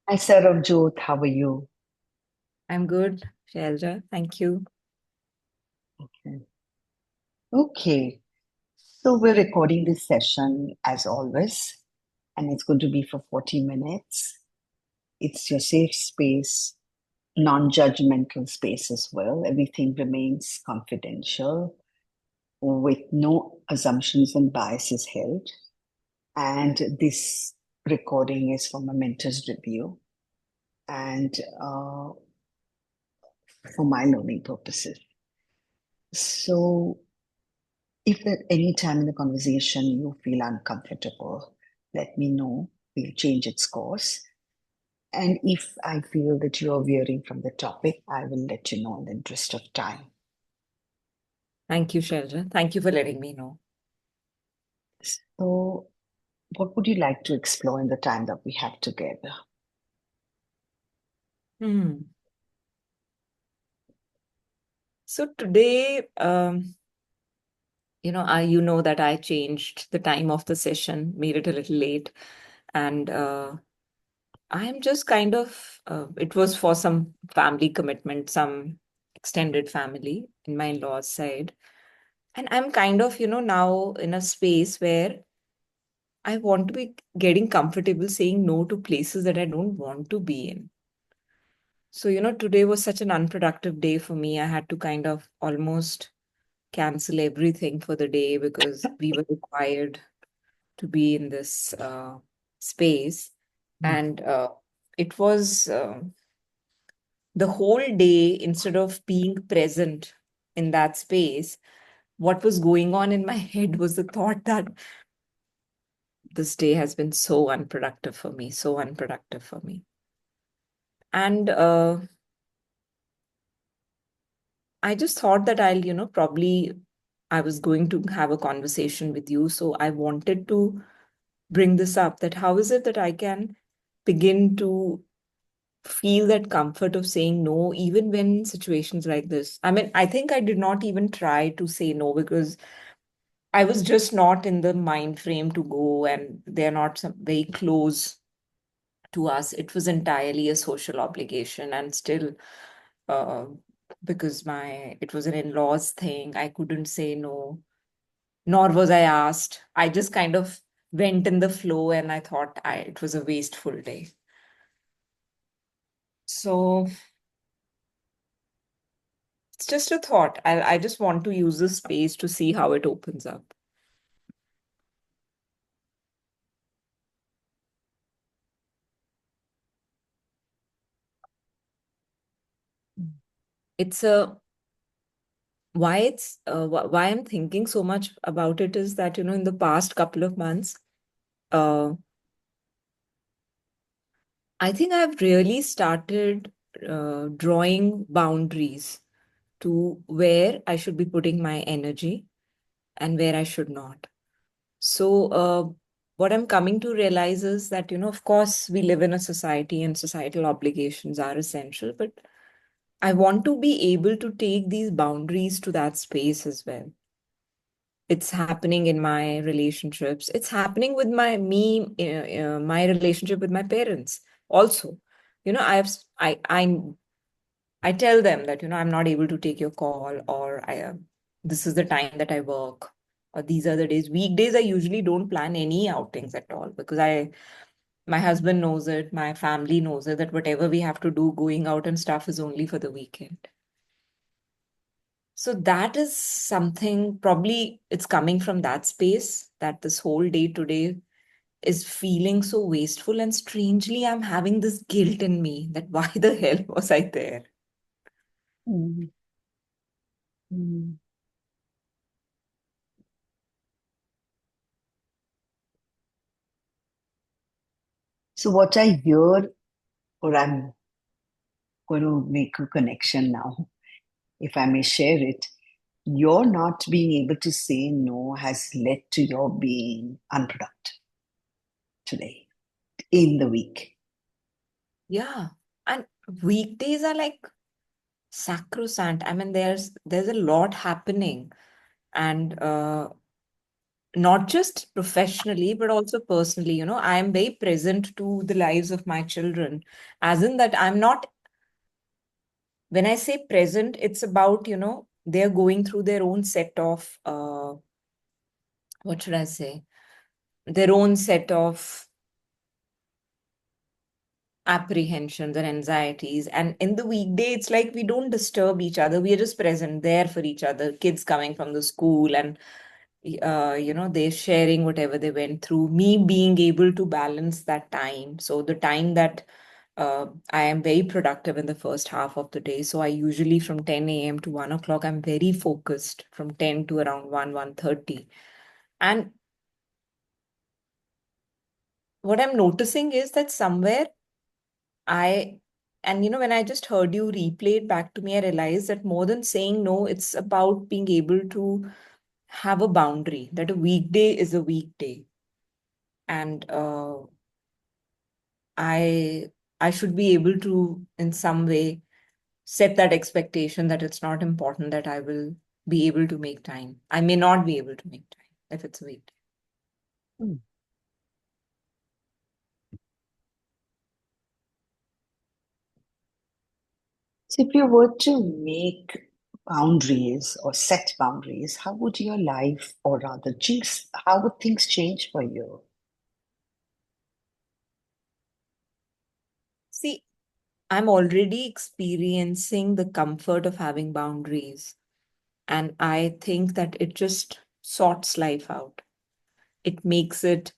Hi, Saravjot. How are you? I'm good, Shailaja. Thank you. Okay. Okay. So we're recording this session as always, and it's going to be for 40 minutes. It's your safe space, non-judgmental space as well. Everything remains confidential with no assumptions and biases held. And this recording is from a mentor's review and for my learning purposes. So if at any time in the conversation you feel uncomfortable, let me know. We'll change its course. And if I feel that you're veering from the topic, I will let you know in the interest of time. Thank you, Shailaja. Thank you for letting me know. So, what would you like to explore in the time that we have together? Hmm. So today, you know that I changed the time of the session, made it a little late, and I'm just kind of. It was for some family commitment, some extended family in my in-laws side, and I'm kind of, now in a space where I want to be getting comfortable saying no to places that I don't want to be in. So, today was such an unproductive day for me. I had to kind of almost cancel everything for the day because we were required to be in this space. And it was the whole day, instead of being present in that space, what was going on in my head was the thought that this day has been so unproductive for me, so unproductive for me. And I just thought that probably I was going to have a conversation with you. So I wanted to bring this up that how is it that I can begin to feel that comfort of saying no, even when situations like this. I mean, I think I did not even try to say no because I was just not in the mind frame to go, and they're not very close to us. It was entirely a social obligation, and still, uh, because my it was an in-laws thing, I couldn't say no, nor was I asked. I just kind of went in the flow, and I thought it was a wasteful day. So it's just a thought. I just want to use this space to see how it opens up. It's a why I'm thinking so much about it is that in the past couple of months, uh, I think I've really started drawing boundaries to where I should be putting my energy and where I should not. So, what I'm coming to realize is that, of course, we live in a society and societal obligations are essential, but I want to be able to take these boundaries to that space as well. It's happening in my relationships. It's happening with my relationship with my parents also. I tell them that, I'm not able to take your call, or this is the time that I work, or these are the days. Weekdays, I usually don't plan any outings at all because my husband knows it, my family knows it, that whatever we have to do going out and stuff is only for the weekend. So that is something, probably it's coming from that space that this whole day today is feeling so wasteful. And strangely, I'm having this guilt in me that why the hell was I there? Mm, mm. So, what I hear, or I'm going to make a connection now, if I may share it, your not being able to say no has led to your being unproductive today in the week. Yeah. And weekdays are like sacrosanct. I mean, there's a lot happening. And not just professionally, but also personally. I am very present to the lives of my children, as in that I'm not, when I say present, it's about, they're going through their own set of, what should I say, their own set of apprehensions and anxieties. And in the weekday, it's like we don't disturb each other. We are just present there for each other. Kids coming from the school and they're sharing whatever they went through. Me being able to balance that time. So the time that I am very productive in the first half of the day. So I usually from 10 a.m. to 1 o'clock, I'm very focused from 10 to around 1:30. And what I'm noticing is that somewhere I, and when I just heard you replay it back to me, I realized that more than saying no, it's about being able to have a boundary, that a weekday is a weekday. And I I should be able to, in some way, set that expectation that it's not important that I will be able to make time. I may not be able to make time if it's a weekday. Hmm. So if you were to make boundaries or set boundaries, how would your life, or rather, geez, how would things change for you? See, I'm already experiencing the comfort of having boundaries. And I think that it just sorts life out. It makes it,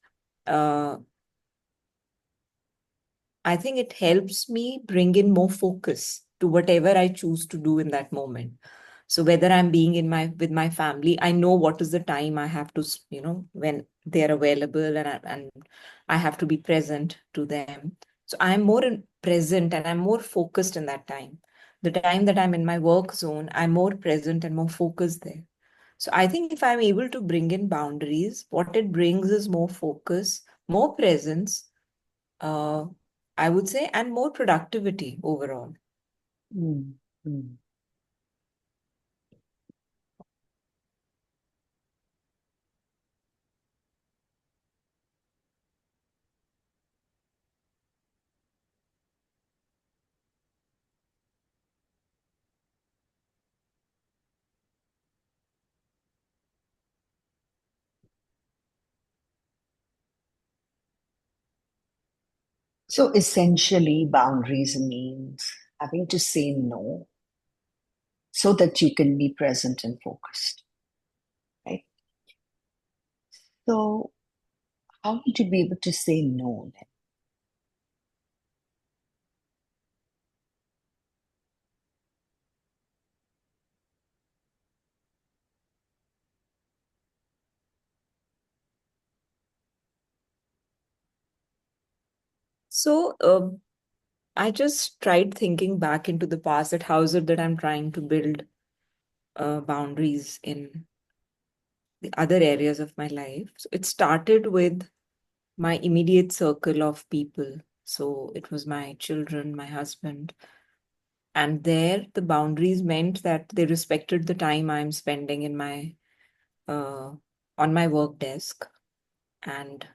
uh, I think it helps me bring in more focus to whatever I choose to do in that moment. So whether I'm being in my with my family, I know what is the time I have to, when they're available, and I have to be present to them. So I'm more present and I'm more focused in that time. The time that I'm in my work zone, I'm more present and more focused there. So I think if I'm able to bring in boundaries, what it brings is more focus, more presence, uh, I would say, and more productivity overall. Mm, mm. So essentially, boundaries means having to say no so that you can be present and focused, right? So how would you be able to say no then? So I just tried thinking back into the past, that how is it that I'm trying to build boundaries in the other areas of my life. So it started with my immediate circle of people. So it was my children, my husband. And there, the boundaries meant that they respected the time I'm spending in my on my work desk. And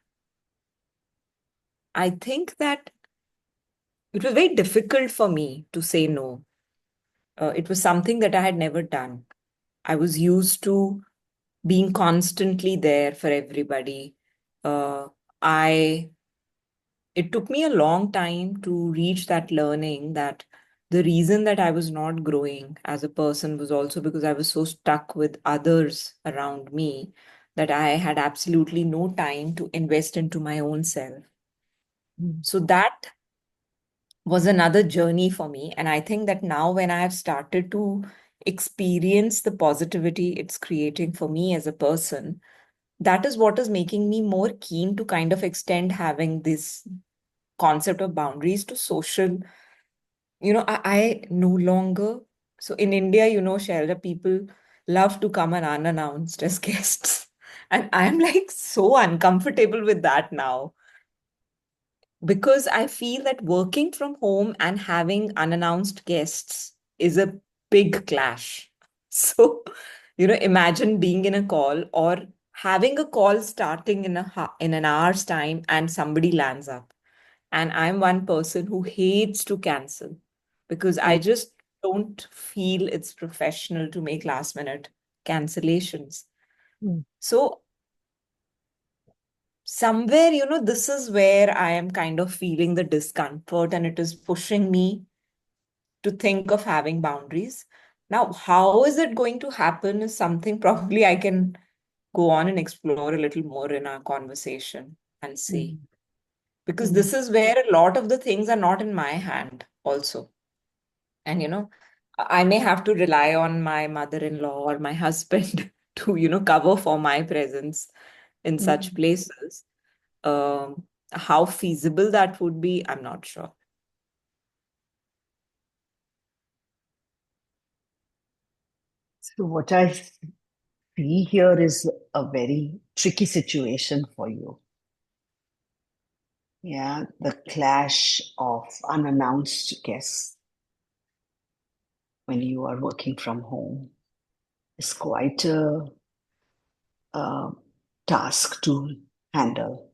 I think that it was very difficult for me to say no. It was something that I had never done. I was used to being constantly there for everybody. Uh, I It took me a long time to reach that learning that the reason that I was not growing as a person was also because I was so stuck with others around me that I had absolutely no time to invest into my own self. Mm. So that was another journey for me. And I think that now, when I have started to experience the positivity it's creating for me as a person, that is what is making me more keen to kind of extend having this concept of boundaries to social. I no longer, so in India, Shailaja, people love to come and unannounced as guests. And I'm like so uncomfortable with that now, because I feel that working from home and having unannounced guests is a big clash. So, imagine being in a call or having a call starting in an hour's time and somebody lands up. And I'm one person who hates to cancel because I Mm, just don't feel it's professional to make last minute cancellations. mm, So somewhere, this is where I am kind of feeling the discomfort, and it is pushing me to think of having boundaries. Now, how is it going to happen is something probably I can go on and explore a little more in our conversation and see. mm, Because mm, this is where a lot of the things are not in my hand, also. And, I may have to rely on my mother-in-law or my husband to, cover for my presence in such mm. places. How feasible that would be, I'm not sure. So what I see here is a very tricky situation for you. Yeah, the clash of unannounced guests when you are working from home is quite a task to handle.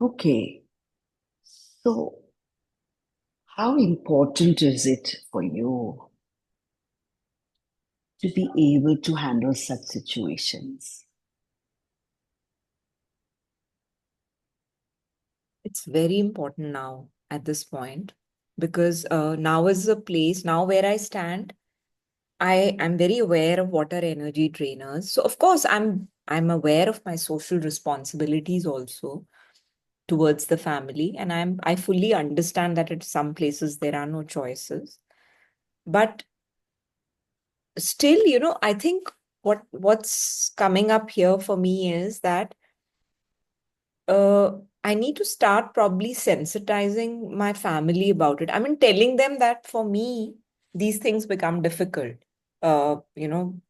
Okay, so how important is it for you to be able to handle such situations? It's very important now at this point because now is a place, now where I stand, I am very aware of what are energy drainers. So of course I'm aware of my social responsibilities also towards the family, and I fully understand that at some places there are no choices. But still, I think what's coming up here for me is that I need to start probably sensitizing my family about it. I mean, telling them that for me, these things become difficult. Uh, you know,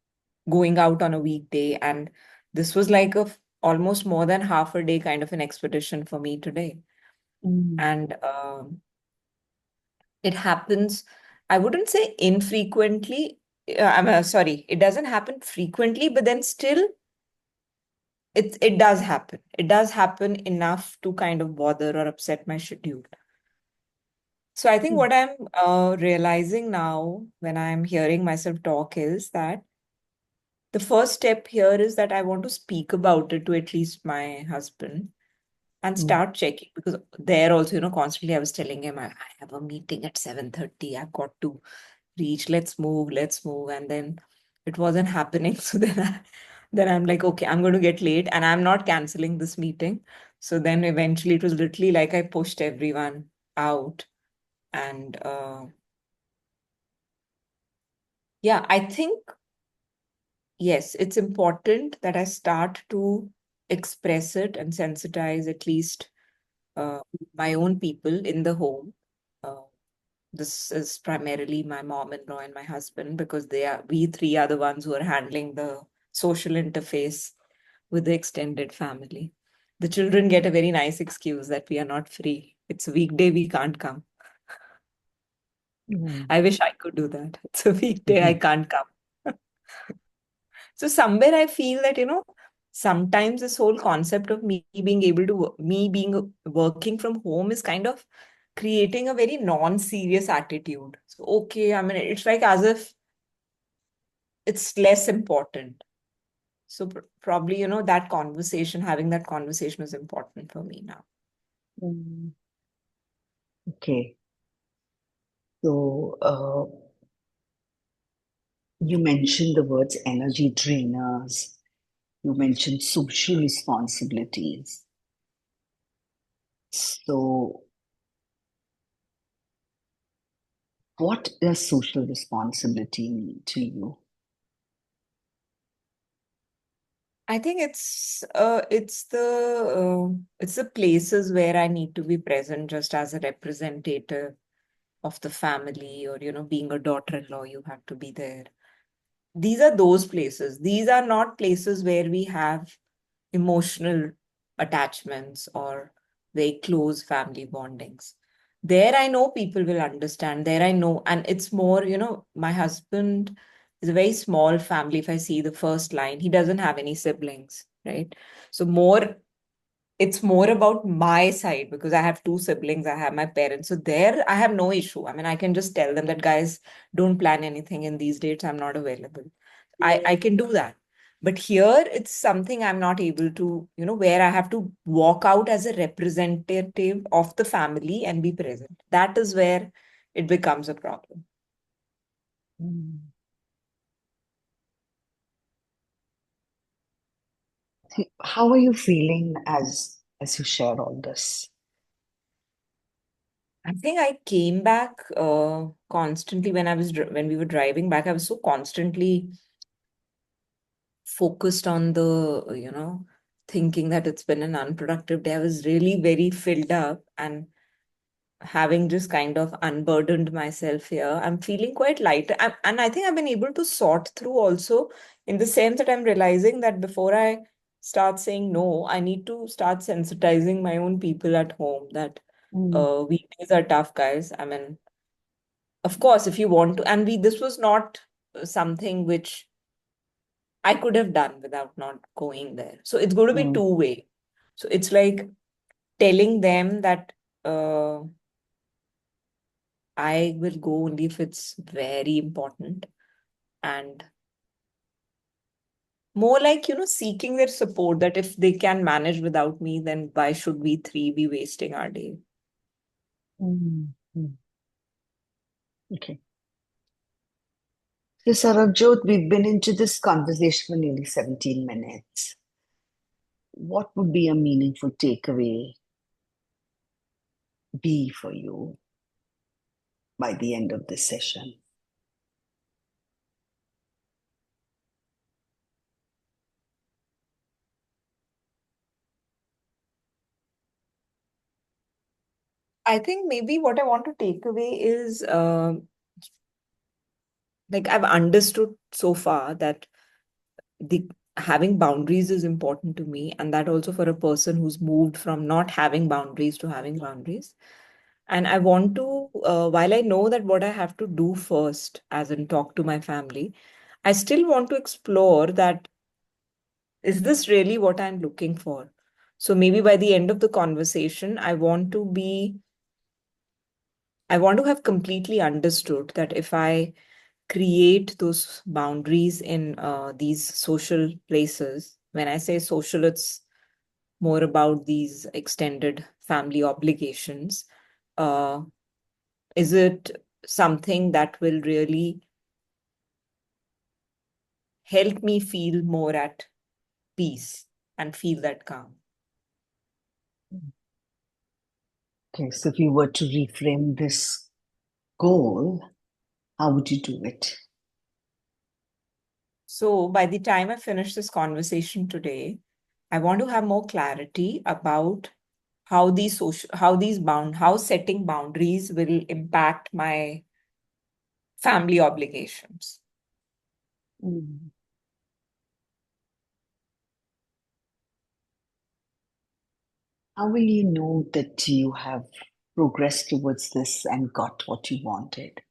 Going out on a weekday, and this was like almost more than half a day kind of an expedition for me today. Mm, And it happens, I wouldn't say infrequently. Sorry, it doesn't happen frequently, but then still it does happen. It does happen enough to kind of bother or upset my schedule. So I think mm, what I'm realizing now when I'm hearing myself talk is that the first step here is that I want to speak about it to at least my husband and mm, start checking, because there also, constantly I was telling him, I have a meeting at 7:30. I've got to reach, let's move. And then it wasn't happening. So then I'm like, okay, I'm going to get late and I'm not canceling this meeting. So then eventually it was literally like I pushed everyone out. And yeah, I think, yes, it's important that I start to express it and sensitize at least uh, my own people in the home. Uh, this is primarily my mom-in-law and my husband, because we three are the ones who are handling the social interface with the extended family. The children get a very nice excuse that we are not free. It's a weekday, we can't come. mm, I wish I could do that. It's a weekday, I mhm, can't come. So somewhere I feel that, sometimes this whole concept of me being working from home is kind of creating a very non-serious attitude. So, okay, I mean, it's like as if it's less important. So probably, having that conversation is important for me now. mm. Okay, so you mentioned the words energy drainers. You mentioned social responsibilities. So, what does social responsibility mean to you? I think it's the places where I need to be present just as a representative of the family, or being a daughter-in-law, you have to be there. These are those places. These are not places where we have emotional attachments or very close family bondings. There I know people will understand. There I know, and it's more, my husband It's a very small family. If I see the first line, he doesn't have any siblings, right? So it's more about my side because I have two siblings, I have my parents. So there I have no issue. I mean, I can just tell them that, guys, don't plan anything in these dates. I'm not available. I can do that. But here it's something I'm not able to, where I have to walk out as a representative of the family and be present. That is where it becomes a problem. Mm. How are you feeling as you share all this? I think I came back constantly when we were driving back. I was so constantly focused on thinking that it's been an unproductive day. I was really very filled up, and having just kind of unburdened myself here, I'm feeling quite light. And I think I've been able to sort through also, in the sense that I'm realizing that before I start saying no, I need to start sensitizing my own people at home that Mm. weekdays are tough, guys. I mean, of course, if you want to, and this was not something which I could have done without not going there. So it's going to be Mm. two-way. So it's like telling them that I will go only if it's very important, and more like, seeking their support, that if they can manage without me, then why should we three be wasting our day? Mm. Mm. Okay. So, Saravjot, we've been into this conversation for nearly 17 minutes. What would be a meaningful takeaway be for you by the end of this session? I think maybe what I want to take away is like I've understood so far that the having boundaries is important to me, and that also for a person who's moved from not having boundaries to having boundaries. And I want to, while I know that what I have to do first, as in talk to my family, I still want to explore that, is this really what I'm looking for? So maybe by the end of the conversation, I want to have completely understood that if I create those boundaries in these social places, when I say social, it's more about these extended family obligations. Uh, is it something that will really help me feel more at peace and feel that calm? Okay, so if you were to reframe this goal, how would you do it? So by the time I finish this conversation today, I want to have more clarity about how setting boundaries will impact my family obligations. Mm. How will you know that you have progressed towards this and got what you wanted?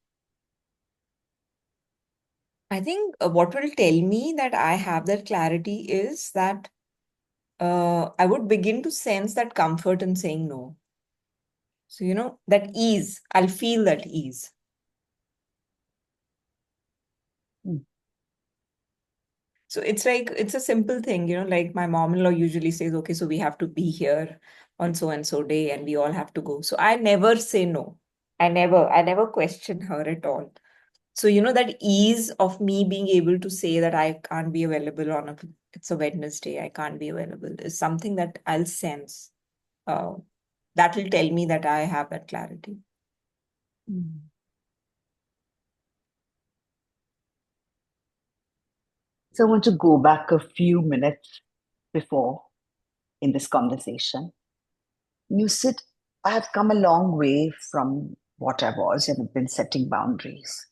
I think what will tell me that I have that clarity is that I would begin to sense that comfort in saying no. So, that ease, I'll feel that ease. Mm. So it's like, it's a simple thing, like my mom-in-law usually says, okay, so we have to be here on so and so day and we all have to go. So I never say no. I never question her at all. So, that ease of me being able to say that I can't be available it's a Wednesday, I can't be available, is something that I'll sense. Uh, that will tell me that I have that clarity. Mm. So I want to go back a few minutes before in this conversation. You said, I have come a long way from what I was and have been setting boundaries.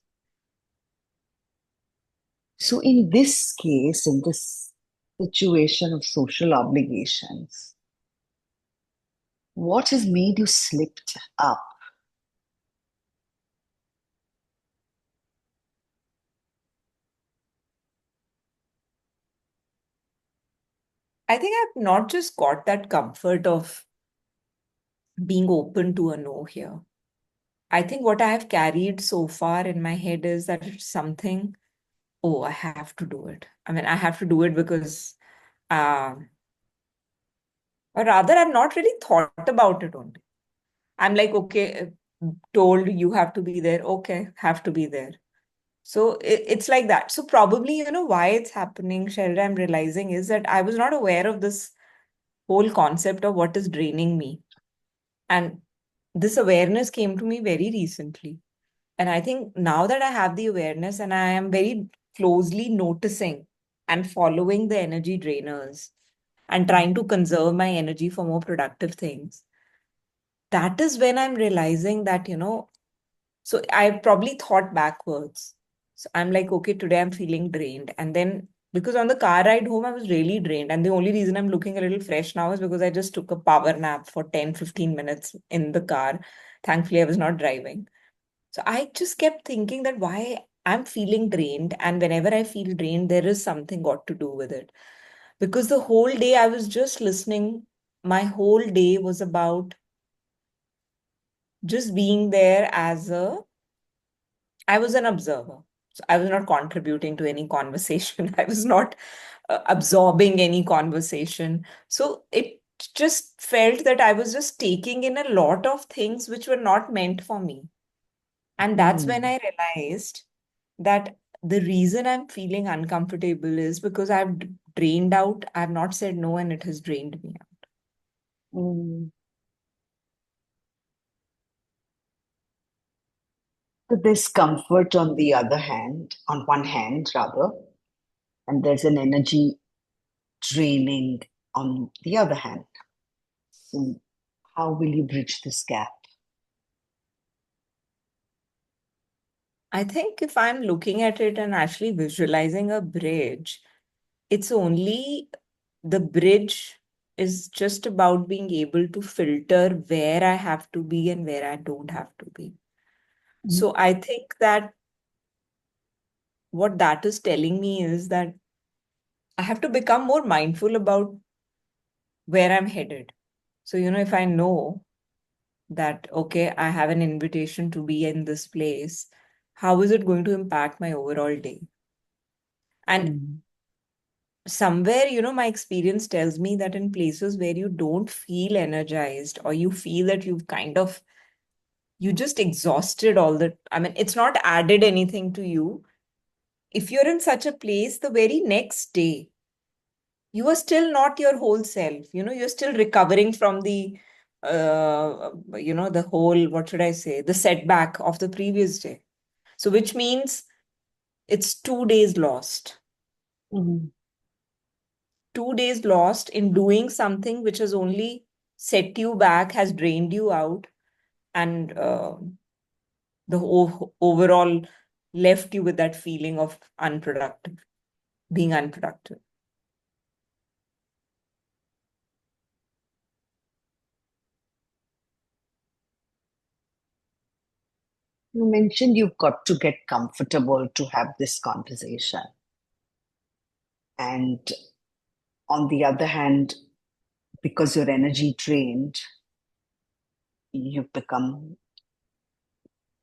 So, in this case, in this situation of social obligations, what has made you slipped up? I think I've not just got that comfort of being open to a no here. I think what I have carried so far in my head is that it's something, oh, I have to do it. I mean, I have to do it because, um, or rather, I've not really thought about it only. I'm like, okay, told you have to be there. Okay, have to be there. So it's like that. So probably, why it's happening, Sheldon, I'm realizing is that I was not aware of this whole concept of what is draining me. And this awareness came to me very recently. And I think now that I have the awareness and I am very closely noticing and following the energy drainers and trying to conserve my energy for more productive things, that is when I'm realizing that, so I probably thought backwards. So I'm like, okay, today I'm feeling drained. And then because on the car ride home, I was really drained. And the only reason I'm looking a little fresh now is because I just took a power nap for 10-15 minutes in the car. Thankfully, I was not driving. So I just kept thinking that why I'm feeling drained. And whenever I feel drained, there is something got to do with it. Because the whole day I was just listening. My whole day was about just being there I was an observer. So I was not contributing to any conversation. I was not absorbing any conversation. So it just felt that I was just taking in a lot of things which were not meant for me. And that's when Mm, I realized that the reason I'm feeling uncomfortable is because I've drained out, I've not said no, and it has drained me out. mm. The discomfort, on the other hand, on one hand, rather, and there's an energy draining on the other hand. So, how will you bridge this gap? I think if I'm looking at it and actually visualizing a bridge, it's only the bridge is just about being able to filter where I have to be and where I don't have to be. Mm, So I think that what that is telling me is that I have to become more mindful about where I'm headed. So, if I know that, okay, I have an invitation to be in this place, how is it going to impact my overall day? And mm, somewhere, my experience tells me that in places where you don't feel energized or you feel that you just exhausted all the, I mean, it's not added anything to you. If you're in such a place, the very next day, you are still not your whole self. You're still recovering from the whole, what should I say, the setback of the previous day. So, which means it's 2 days lost. mm. 2 days lost in doing something which has only set you back, has drained you out, and overall left you with that feeling of unproductive, being unproductive. You mentioned you've got to get comfortable to have this conversation. And on the other hand, because you're energy drained, you've become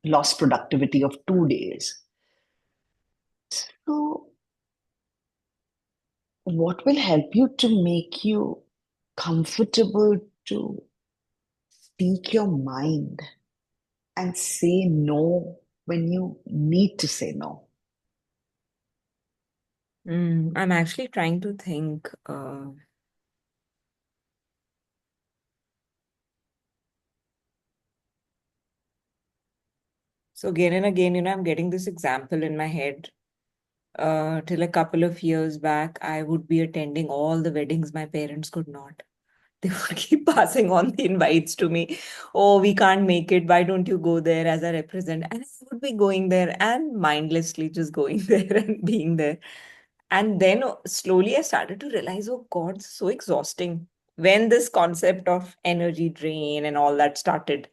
lost productivity of 2 days. So, what will help you to make you comfortable to speak your mind and say no when you need to say no? I'm actually trying to think. So again and again, I'm getting this example in my head. Till a couple of years back, I would be attending all the weddings my parents could not. They would keep passing on the invites to me. Oh, we can't make it. Why don't you go there as a represent? And I would be going there and mindlessly just going there and being there. And then slowly I started to realize, oh God, it's so exhausting. When this concept of energy drain and all that started,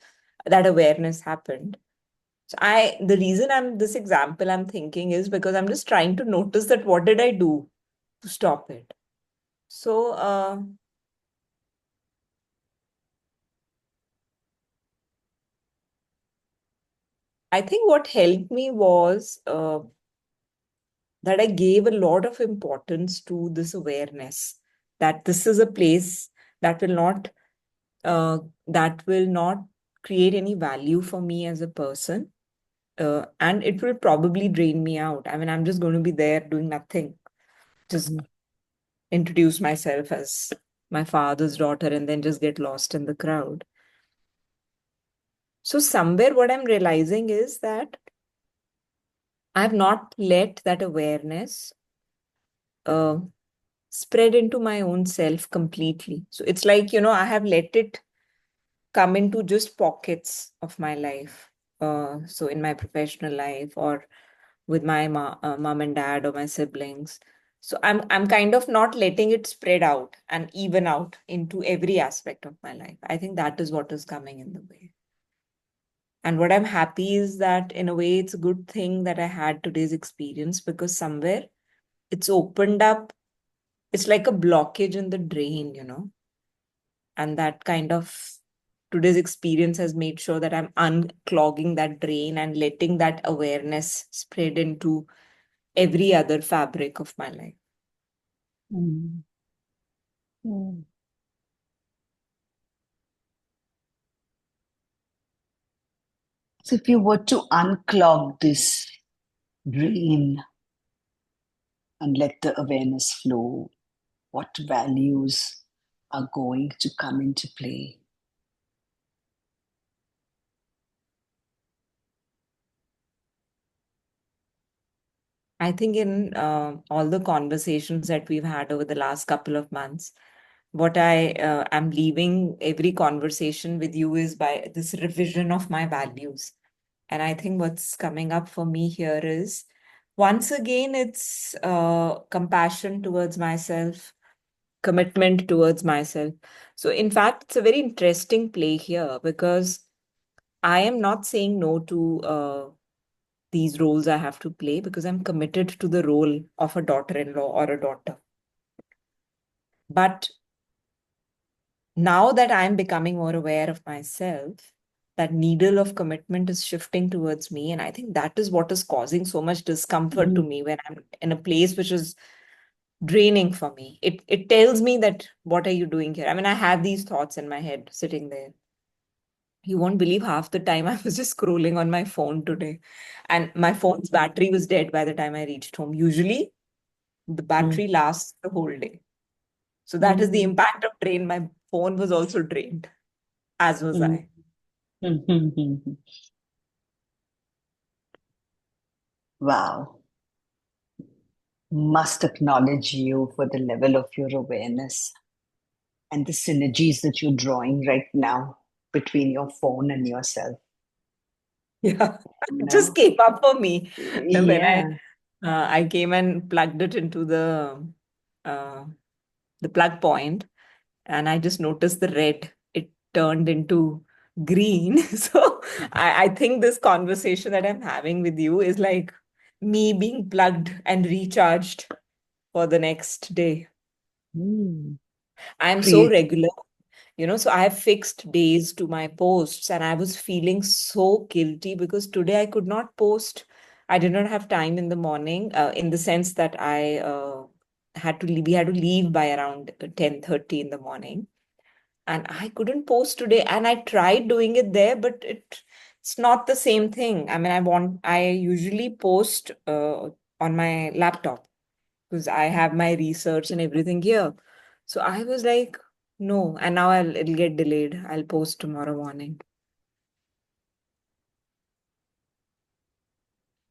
that awareness happened. So the reason this example I'm thinking is because I'm just trying to notice that what did I do to stop it? So, I think what helped me was that I gave a lot of importance to this awareness that this is a place that will not uh, that will not create any value for me as a person, and it will probably drain me out. I mean, I'm just going to be there doing nothing, just Mm. introduce myself as my father's daughter and then just get lost in the crowd. So somewhere what I'm realizing is that I've not let that awareness uh, spread into my own self completely. So it's like, I have let it come into just pockets of my life. So in my professional life or with my mom and dad or my siblings. So I'm kind of not letting it spread out and even out into every aspect of my life. I think that is what is coming in the way. And what I'm happy is that in a way it's a good thing that I had today's experience because somewhere it's opened up, it's like a blockage in the drain. And that kind of today's experience has made sure that I'm unclogging that drain and letting that awareness spread into every other fabric of my life. Mm. Mm. So if you were to unclog this drain and let the awareness flow, what values are going to come into play? I think in all the conversations that we've had over the last couple of months, what I am leaving every conversation with you is by this revision of my values. And I think what's coming up for me here is once again, it's compassion towards myself, commitment towards myself. So, in fact, it's a very interesting play here because I am not saying no to these roles I have to play because I'm committed to the role of a daughter-in-law or a daughter. But now that I'm becoming more aware of myself, that needle of commitment is shifting towards me. And I think that is what is causing so much discomfort to Mm. me when I'm in a place which is draining for me. It tells me that what are you doing here? I mean, I have these thoughts in my head sitting there. You won't believe half the time I was just scrolling on my phone today. And my phone's battery was dead by the time I reached home. Usually the Mm. battery lasts the whole day. So that is the Mm. impact of drain. My phone was also drained, as was Mm. I. Mm. Wow. Must acknowledge you for the level of your awareness and the synergies that you're drawing right now between your phone and yourself. Yeah, You it just know? came up for me when Yeah. I came and plugged it into uh, the plug point, and I just noticed the red. It turned into green. So I think this conversation that I'm having with you is like me being plugged and recharged for the next day. Mm. I'm so Create. regular. So I have fixed days to my posts, and I was feeling so guilty because today I could not post. I did not have time in the morning, in the sense that I had to leave, we had to leave by around 10:30 in the morning. And I couldn't post today. And I tried doing it there, but it's not the same thing. I mean, I usually post on my laptop because I have my research and everything here. So I was like, no, and now it'll get delayed. I'll post tomorrow morning.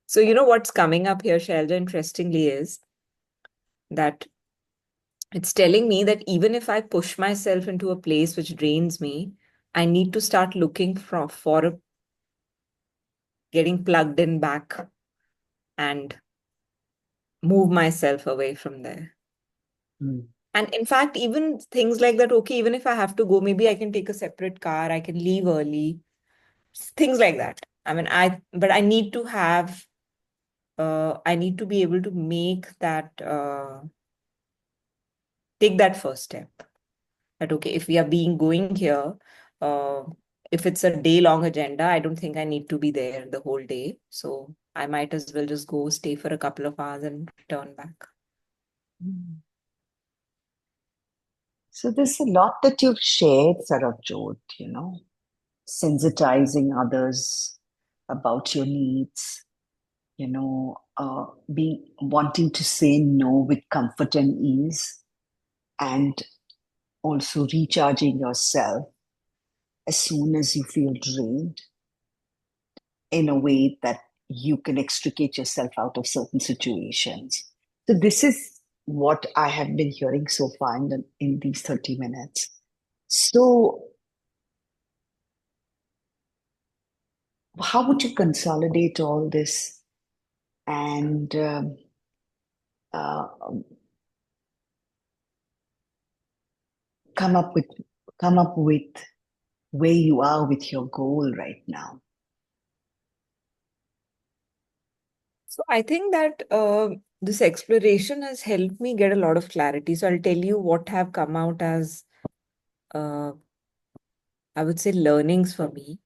So what's coming up here, Shailja, interestingly, is that it's telling me that even if I push myself into a place which drains me, I need to start looking for getting plugged in back and move myself away from there. Mm. And in fact, even things like that, okay, even if I have to go, maybe I can take a separate car, I can leave early, things like that. I mean, but I need to be able to make that take that first step. That, okay, if we are going here, uh, if it's a day-long agenda, I don't think I need to be there the whole day. So I might as well just go stay for a couple of hours and return back. Mm. So there's a lot that you've shared, Saravjot, sensitizing others about your needs, being wanting to say no with comfort and ease, and also recharging yourself as soon as you feel drained in a way that you can extricate yourself out of certain situations. So this is what I have been hearing so far in these 30 minutes. So how would you consolidate all this and uh, come up with where you are with your goal right now? So I think that this exploration has helped me get a lot of clarity. So I'll tell you what have come out as, I would say, learnings for me.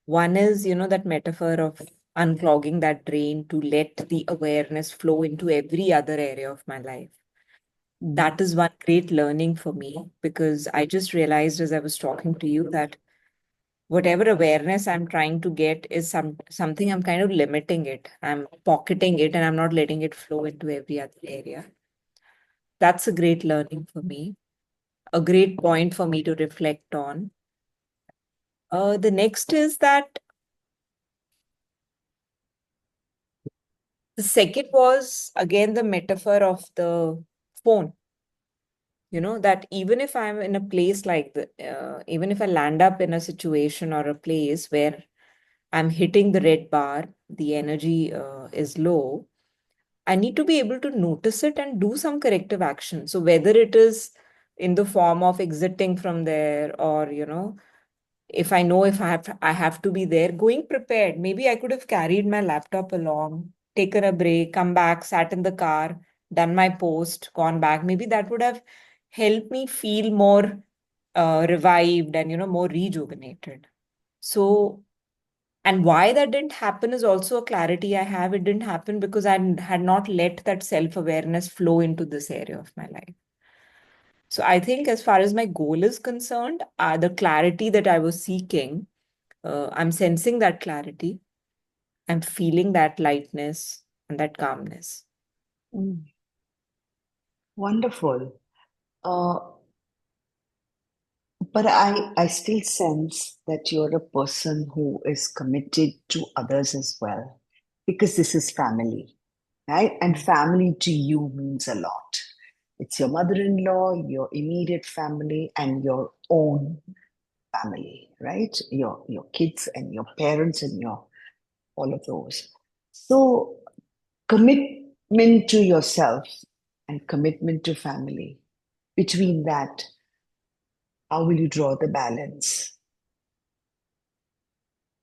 One is, that metaphor of unclogging that drain to let the awareness flow into every other area of my life. Mm. That is one great learning for me, because I just realized as I was talking to you that whatever awareness I'm trying to get is something I'm kind of limiting it. I'm pocketing it and I'm not letting it flow into every other area. That's a great learning for me, a great point for me to reflect on. The next is that the second was again the metaphor of the phone. That even if I'm in a place like even if I land up in a situation or a place where I'm hitting the red bar, the energy is low, I need to be able to notice it and do some corrective action. So whether it is in the form of exiting from there, or if I know if I have to be there, going prepared. Maybe I could have carried my laptop along, taken a break, come back, sat in the car, done my post, gone back. Maybe that would have helped me feel more revived and more rejuvenated. So, and why that didn't happen is also a clarity I have. It didn't happen because I had not let that self-awareness flow into this area of my life. So I think as far as my goal is concerned, the clarity that I was seeking, I'm sensing that clarity. I'm feeling that lightness and that calmness. Mm. Wonderful. Uh, but I still sense that you're a person who is committed to others as well, because this is family, right? And family to you means a lot. It's your mother-in-law, your immediate family, and your own family, right? Your kids and your parents and your all of those. So commitment to yourself and commitment to family. Between that, how will you draw the balance?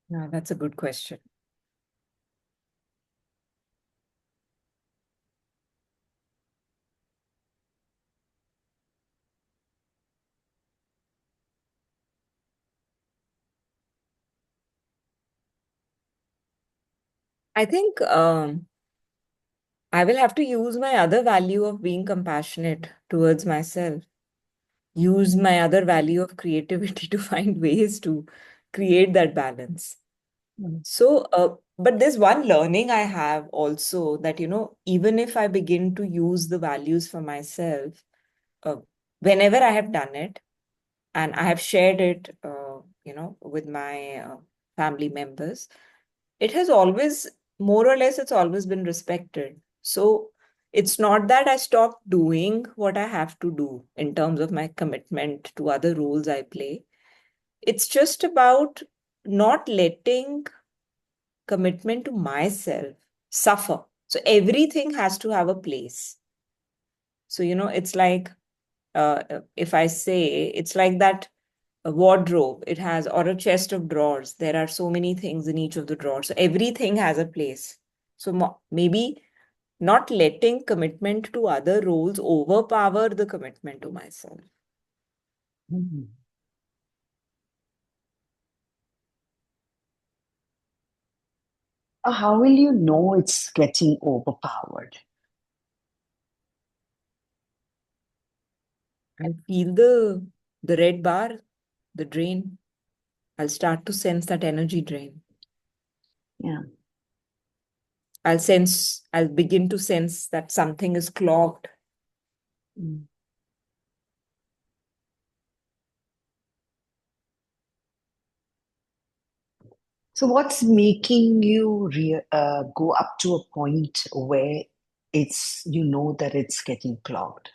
Yeah, that's a good question. I think I will have to use my other value of being compassionate towards myself, use my other value of creativity to find ways to create that balance. Mm. So, but there's one learning I have also, that, even if I begin to use the values for myself, uh, whenever I have done it and I have shared it, with my family members, it has always, more or less, it's always been respected. So it's not that I stop doing what I have to do in terms of my commitment to other roles I play. It's just about not letting commitment to myself suffer. So everything has to have a place. So, it's like, if I say, it's like that a wardrobe, it has, or a chest of drawers. There are so many things in each of the drawers. So everything has a place. So maybe not letting commitment to other roles overpower the commitment to myself. Mm. How will you know it's getting overpowered? I feel the red bar, the drain. I'll start to sense that energy drain. Yeah. I'll begin to sense that something is clogged. Mm. So, what's making you go up to a point where you know that it's getting clogged?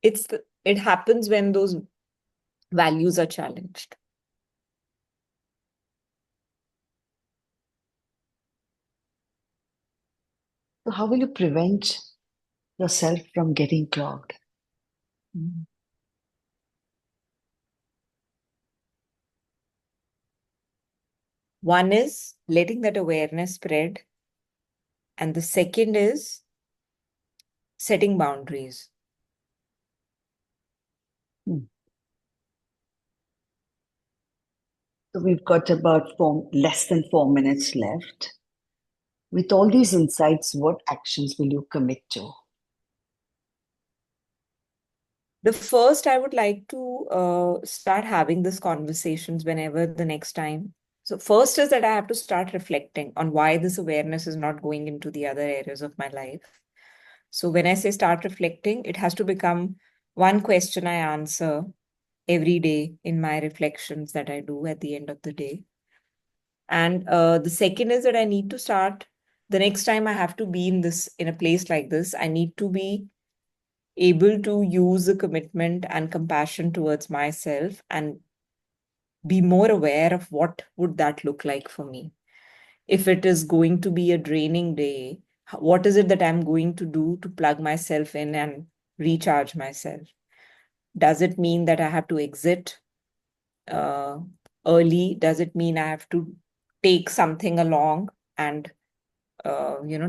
It happens when those values are challenged. So, how will you prevent yourself from getting clogged? Mm. One is letting that awareness spread, and the second is setting boundaries. Hmm. So, we've got about less than 4 minutes left. With all these insights, what actions will you commit to? The first, I would like to start having these conversations whenever the next time. So, first is that I have to start reflecting on why this awareness is not going into the other areas of my life. So, when I say start reflecting, it has to become one question I answer every day in my reflections that I do at the end of the day. And the second is that I need to start the next time I have to be in a place like this, I need to be able to use the commitment and compassion towards myself and be more aware of what would that look like for me. If it is going to be a draining day, what is it that I'm going to do to plug myself in and recharge myself? Does it mean that I have to exit uh, early? Does it mean I have to take something along and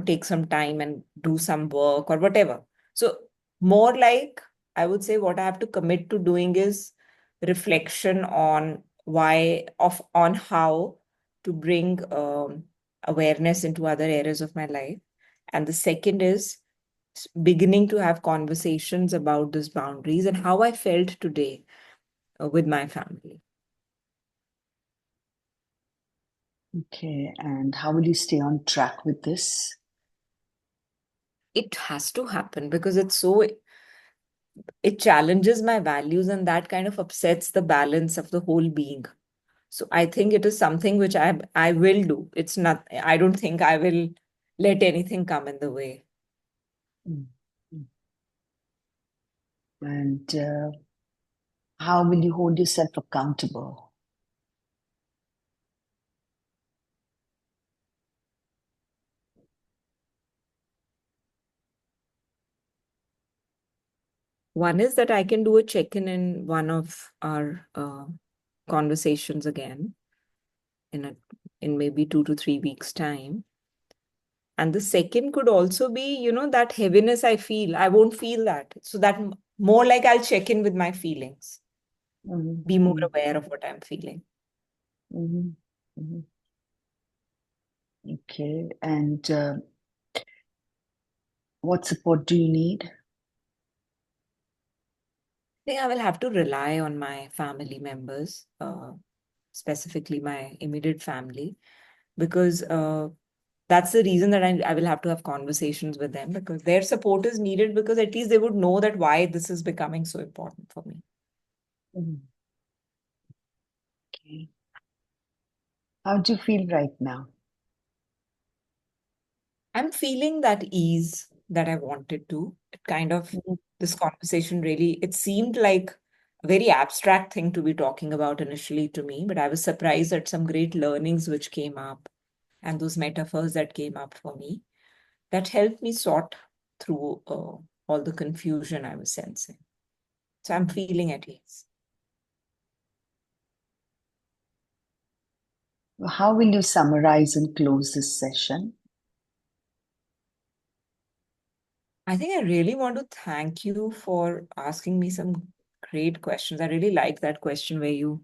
take some time and do some work or whatever? So more like, I would say, what I have to commit to doing is reflection on on how to bring awareness into other areas of my life. And the second is beginning to have conversations about these boundaries and how I felt today with my family. Okay, and how will you stay on track with this? It has to happen because it challenges my values and that kind of upsets the balance of the whole being. So I think it is something which I will do. It's not, I don't think I will let anything come in the way. Mm. Mm. And how will you hold yourself accountable? One is that I can do a check-in in one of our conversations again in a in maybe 2 to 3 weeks time. And the second could also be, that heaviness I feel. I won't feel that. So that more like I'll check in with my feelings, Mhm, be more mhm, aware of what I'm feeling. mhm, mhm. Okay, and what support do you need? I think I will have to rely on my family members, specifically my immediate family, because that's the reason that I will have to have conversations with them because their support is needed because at least they would know that why this is becoming so important for me. Mhm. Okay. How do you feel right now? I'm feeling that ease that I wanted to. It kind of, Mhm, this conversation really, it seemed like a very abstract thing to be talking about initially to me, but I was surprised at some great learnings which came up and those metaphors that came up for me that helped me sort through all the confusion I was sensing. So I'm mhm. feeling at ease. How will you summarize and close this session? I think I really want to thank you for asking me some great questions. I really like that question where you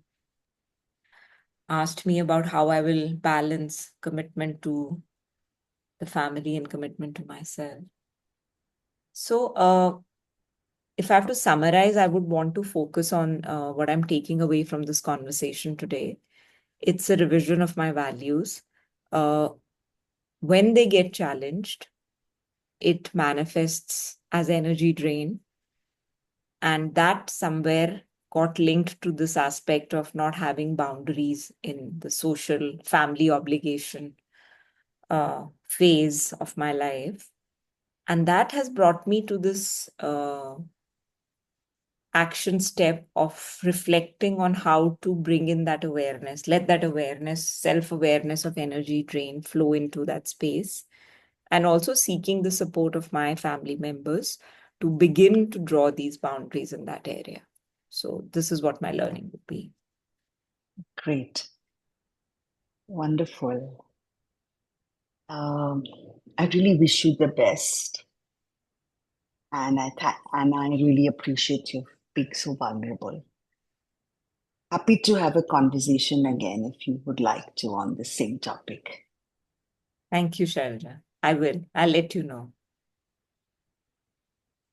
asked me about how I will balance commitment to the family and commitment to myself. So, if I have to summarize, I would want to focus on what I'm taking away from this conversation today. It's a revision of my values. Uh, when they get challenged, it manifests as energy drain. And that somewhere got linked to this aspect of not having boundaries in the social family obligation phase of my life. And that has brought me to this action step of reflecting on how to bring in that awareness, let that awareness, self awareness of energy drain flow into that space, and also seeking the support of my family members to begin to draw these boundaries in that area. So, this is what my learning would be. Great. Wonderful. I really wish you the best. And I really appreciate you being so vulnerable. Happy to have a conversation again if you would like to on the same topic. Thank you, Shailaja. I will. I'll let you know.